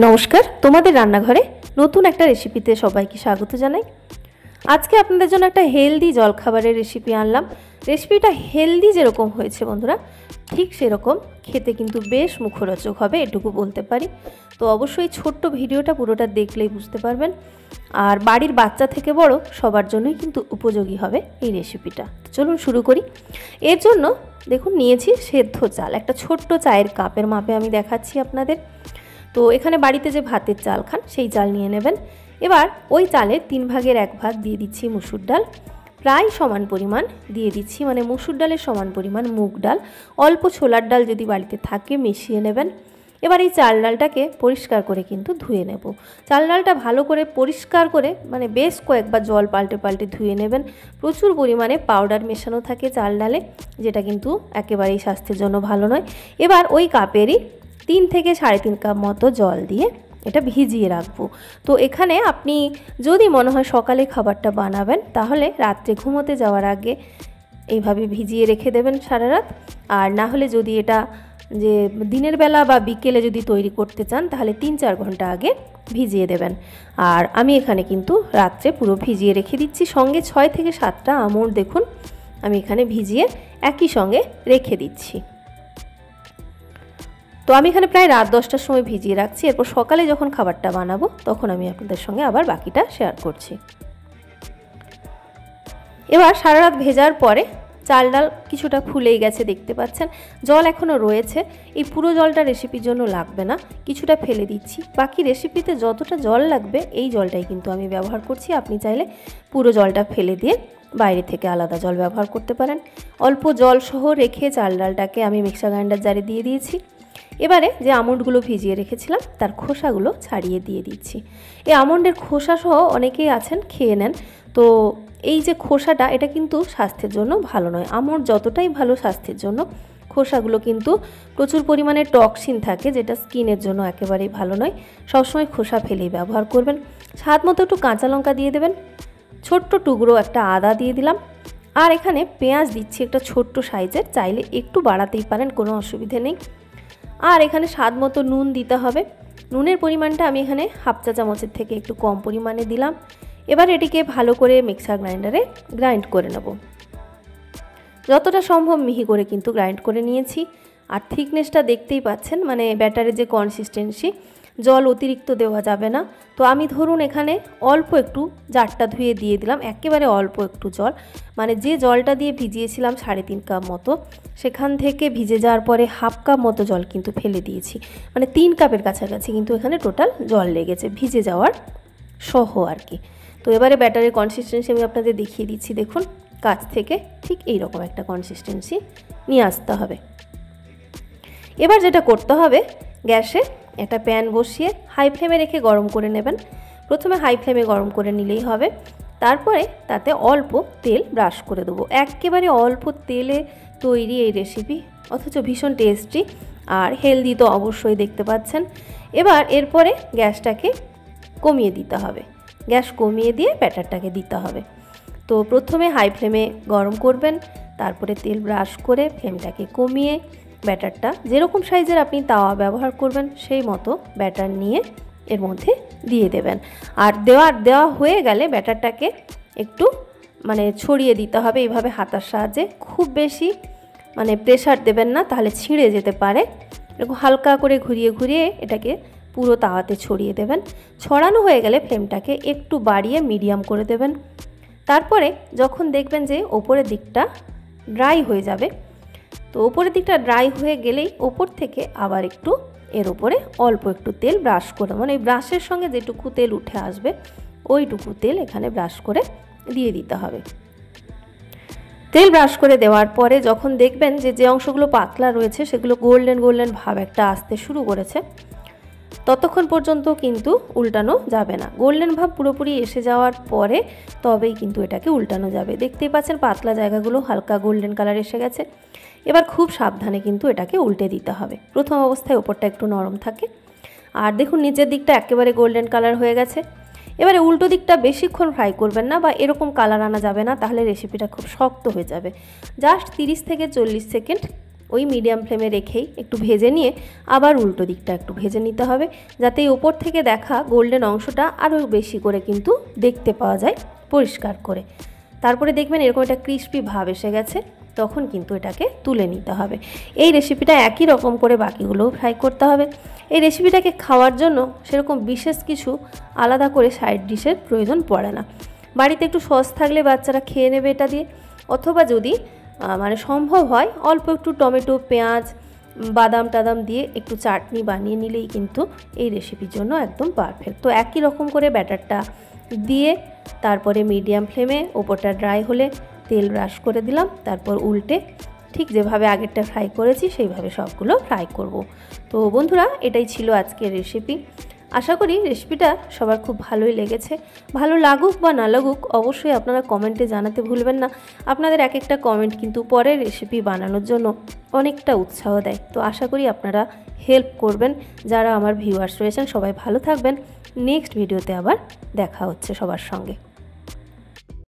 নমস্কার, তোমাদের রান্নাঘরে নতুন একটা রেসিপিতে সবাইকে স্বাগত জানাই। আজকে আপনাদের জন্য একটা হেলদি জলখাবারের রেসিপি আনলাম। রেসিপিটা হেলদি যেরকম হয়েছে বন্ধুরা, ঠিক সেরকম খেতে কিন্তু বেশ মুখরোচক হবে, এটুকু বলতে পারি। তো অবশ্যই ছোট্ট ভিডিওটা পুরোটা দেখলেই বুঝতে পারবেন। আর বাড়ির বাচ্চা থেকে বড় সবার জন্যই কিন্তু উপযোগী হবে এই রেসিপিটা। তো চলুন শুরু করি। এর জন্য দেখুন নিয়েছি সেদ্ধ চাল, একটা ছোট্ট চায়ের কাপের মাপে আমি দেখাচ্ছি আপনাদের। তো এখানে বাড়িতে যে ভাতের চাল খান সেই চাল নিয়ে নেবেন। এবার ওই চালের 3 ভাগের 1 ভাগ দিয়ে দিচ্ছি মুসুর ডাল, প্রায় সমান পরিমাণ দিয়ে দিচ্ছি, মানে মুসুর ডালের সমান পরিমাণ মুগ ডাল, অল্প ছোলার ডাল যদি বাড়িতে থাকে মিশিয়ে নেবেন। এবার এই চাল ডালটাকে পরিষ্কার করে কিন্তু ধুয়ে নেব। চাল ডালটা ভালো করে পরিষ্কার করে মানে বেশ কয়েকবার জল পাল্টে পাল্টে ধুয়ে নেবেন। প্রচুর পরিমাণে পাউডার মেশানো থাকে চাল ডালে, যেটা কিন্তু একেবারেই স্বাস্থ্যের জন্য ভালো নয়। এবার ওই কাপেরই 3 থেকে 3.5 কাপ মতো জল দিয়ে এটা ভিজিয়ে রাখবো। তো এখানে আপনি যদি মনে হয় সকালে খাবারটা বানাবেন, তাহলে রাত্রে ঘুমোতে যাওয়ার আগে এইভাবে ভিজিয়ে রেখে দেবেন সারা রাত। আর না হলে যদি এটা যে দিনের বেলা বা বিকেলে যদি তৈরি করতে চান, তাহলে 3-4 ঘন্টা আগে ভিজিয়ে দেবেন। আর আমি এখানে কিন্তু রাত্রে পুরো ভিজিয়ে রেখে দিচ্ছি। সঙ্গে 6 থেকে 7টা আমন্ড দেখুন আমি এখানে ভিজিয়ে একই সঙ্গে রেখে দিচ্ছি। তো আমি এখানে প্রায় রাত 10টার সময় ভিজিয়ে রাখছি। এরপর সকালে যখন খাবারটা বানাবো তখন আমি আপনাদের সঙ্গে আবার বাকিটা শেয়ার করছি। এবার সারা রাত ভেজার পরে চাল ডাল কিছুটা ফুলেই গেছে, দেখতে পাচ্ছেন। জল এখনও রয়েছে, এই পুরো জলটা রেসিপির জন্য লাগবে না, কিছুটা ফেলে দিচ্ছি। বাকি রেসিপিতে যতটা জল লাগবে এই জলটাই কিন্তু আমি ব্যবহার করছি। আপনি চাইলে পুরো জলটা ফেলে দিয়ে বাইরে থেকে আলাদা জল ব্যবহার করতে পারেন। অল্প জল সহ রেখে চাল ডালটাকে আমি মিক্সার গ্রাইন্ডার জারে দিয়ে দিয়েছি। এবারে যে আমন্ডগুলো ভিজিয়ে রেখেছিলাম তার খোসাগুলো ছাড়িয়ে দিয়ে দিচ্ছি। এই আমন্ডের খোসা সহ অনেকেই আছেন খেয়ে নেন, তো এই যে খোসাটা এটা কিন্তু স্বাস্থ্যের জন্য ভালো নয়। আমন্ড যতটাই ভালো স্বাস্থ্যের জন্য, খোসাগুলো কিন্তু প্রচুর পরিমাণে টক্সিন থাকে, যেটা স্কিনের জন্য একেবারেই ভালো নয়। সবসময় খোসা ফেলেই ব্যবহার করবেন। স্বাদ মতো একটু কাঁচা লঙ্কা দিয়ে দেবেন, ছোট্ট টুকরো একটা আদা দিয়ে দিলাম। আর এখানে পেঁয়াজ দিচ্ছি একটা ছোট্ট সাইজের, চাইলে একটু বাড়াতেই পারেন, কোনো অসুবিধে নেই। আর এখানে স্বাদ মতো নুন দিতে হবে। নুনের পরিমাণটা আমি এখানে 1/2 চা চামচের থেকে একটু কম পরিমাণে দিলাম। এবার এটিকে ভালো করে মিক্সার গ্রাইন্ডারে গ্রাইন্ড করে নেব। যতটা সম্ভব মিহি করে কিন্তু গ্রাইন্ড করে নিয়েছি। আর থিকনেসটা দেখতেই পাচ্ছেন, মানে ব্যাটারের যে কনসিস্টেন্সি, জল অতিরিক্ত দেওয়া যাবে না। তো আমি ধরুন এখানে অল্প একটু জারটা ধুয়ে দিয়ে দিলাম, একেবারে অল্প একটু জল, মানে যে জলটা দিয়ে ভিজিয়েছিলাম 3.5 কাপ মতো, সেখান থেকে ভিজে যাওয়ার পরে 1/2 কাপ মতো জল কিন্তু ফেলে দিয়েছি। মানে 3 কাপের কাছাকাছি কিন্তু এখানে টোটাল জল লেগেছে ভিজে যাওয়ার সহ আর কি। তো এবারে ব্যাটারের কনসিস্টেন্সি আমি আপনাদের দেখিয়ে দিচ্ছি। দেখুন কাছ থেকে ঠিক এই রকম একটা কনসিস্টেন্সি নিয়ে আসতে হবে। এবার যেটা করতে হবে, গ্যাসে একটা প্যান বসিয়ে হাই ফ্লেমে রেখে গরম করে নেবেন। প্রথমে হাই ফ্লেমে গরম করে নিলেই হবে। তারপরে তাতে অল্প তেল ব্রাশ করে দেবো। একেবারে অল্প তেলে তৈরি এই রেসিপি, অথচ ভীষণ টেস্টি আর হেলদি তো অবশ্যই, দেখতে পাচ্ছেন। এবার এরপরে গ্যাসটাকে কমিয়ে দিতে হবে। গ্যাস কমিয়ে দিয়ে ব্যাটারটাকে দিতে হবে। তো প্রথমে হাই ফ্লেমে গরম করবেন, তারপরে তেল ব্রাশ করে ফ্লেমটাকে কমিয়ে ব্যাটারটা যেরকম সাইজের আপনি তাওয়া ব্যবহার করবেন সেই মতো ব্যাটার নিয়ে এর মধ্যে দিয়ে দেবেন। আর দেওয়া হয়ে গেলে ব্যাটারটাকে একটু মানে ছড়িয়ে দিতে হবে এইভাবে হাতার সাহায্যে। খুব বেশি মানে প্রেশার দেবেন না, তাহলে ছিঁড়ে যেতে পারে। এরকম হালকা করে ঘুরিয়ে ঘুরিয়ে এটাকে পুরো তাওয়াতে ছড়িয়ে দেবেন। ছড়ানো হয়ে গেলে ফ্লেমটাকে একটু বাড়িয়ে মিডিয়াম করে দেবেন। তারপরে যখন দেখবেন যে ওপরের দিকটা ড্রাই হয়ে যাবে, তো ওপরের দিকটা ড্রাই হয়ে গেলেই ওপর থেকে আবার একটু এর উপরে অল্প একটু তেল ব্রাশ করে, মানে এই ব্রাশের সঙ্গে যেটুকু তেল উঠে আসবে ওইটুকু তেল এখানে ব্রাশ করে দিয়ে দিতে হবে। তেল ব্রাশ করে দেওয়ার পরে যখন দেখবেন যে অংশগুলো পাতলা রয়েছে সেগুলো গোল্ডেন গোল্ডেন ভাব একটা আসতে শুরু করেছে, ততক্ষণ পর্যন্ত কিন্তু উল্টানো যাবে না। গোল্ডেন ভাব পুরোপুরি এসে যাওয়ার পরে তবেই কিন্তু এটাকে উল্টানো যাবে। দেখতেই পাচ্ছেন পাতলা জায়গাগুলো হালকা গোল্ডেন কালার এসে গেছে। এবার খুব সাবধানে কিন্তু এটাকে উল্টে দিতে হবে। প্রথম অবস্থায় ওপরটা একটু নরম থাকে, আর দেখুন নিচের দিকটা একেবারে গোল্ডেন কালার হয়ে গেছে। এবারে উল্টো দিকটা বেশিক্ষণ ফ্রাই করবেন না, বা এরকম কালার আনা যাবে না, তাহলে রেসিপিটা খুব শক্ত হয়ে যাবে। জাস্ট 30 থেকে 40 সেকেন্ড ওই মিডিয়াম ফ্লেমে রেখেই একটু ভেজে নিয়ে আবার উল্টো দিকটা একটু ভেজে নিতে হবে, যাতে এই ওপর থেকে দেখা গোল্ডেন অংশটা আরও বেশি করে কিন্তু দেখতে পাওয়া যায় পরিষ্কার করে। তারপরে দেখবেন এরকম একটা ক্রিস্পি ভাব এসে গেছে, তখন কিন্তু এটাকে তুলে নিতে হবে। এই রেসিপিটা একই রকম করে বাকিগুলোও ফ্রাই করতে হবে। এই রেসিপিটাকে খাওয়ার জন্য সেরকম বিশেষ কিছু আলাদা করে সাইড ডিশের প্রয়োজন পড়ে না। বাড়িতে একটু সস থাকলে বাচ্চারা খেয়ে নেবে এটা দিয়ে, অথবা যদি মানে সম্ভব হয় অল্প একটু টমেটো, পেঁয়াজ, বাদাম টাদাম দিয়ে একটু চাটনি বানিয়ে নিলেই কিন্তু এই রেসিপির জন্য একদম পারফেক্ট। তো একই রকম করে ব্যাটারটা দিয়ে তারপরে মিডিয়াম ফ্লেমে ওপরটা ড্রাই হলে তেল ব্রাশ করে দিলাম, তারপর উল্টে ঠিক যেভাবে আগেরটা ফ্রাই করেছি সেইভাবে সবগুলো ফ্রাই করব। তো বন্ধুরা, এটাই ছিল আজকের রেসিপি। আশা করি রেসিপিটা সবার খুব ভালোই লেগেছে। ভালো লাগুক বা না লাগুক অবশ্যই আপনারা কমেন্টে জানাতে ভুলবেন না। আপনাদের এক একটা কমেন্ট কিন্তু পরের রেসিপি বানানোর জন্য অনেকটা উৎসাহ দেয়। তো আশা করি আপনারা হেল্প করবেন। যারা আমার ভিউয়ার্স রয়েছেন সবাই ভালো থাকবেন। নেক্সট ভিডিওতে আবার দেখা হচ্ছে সবার সঙ্গে।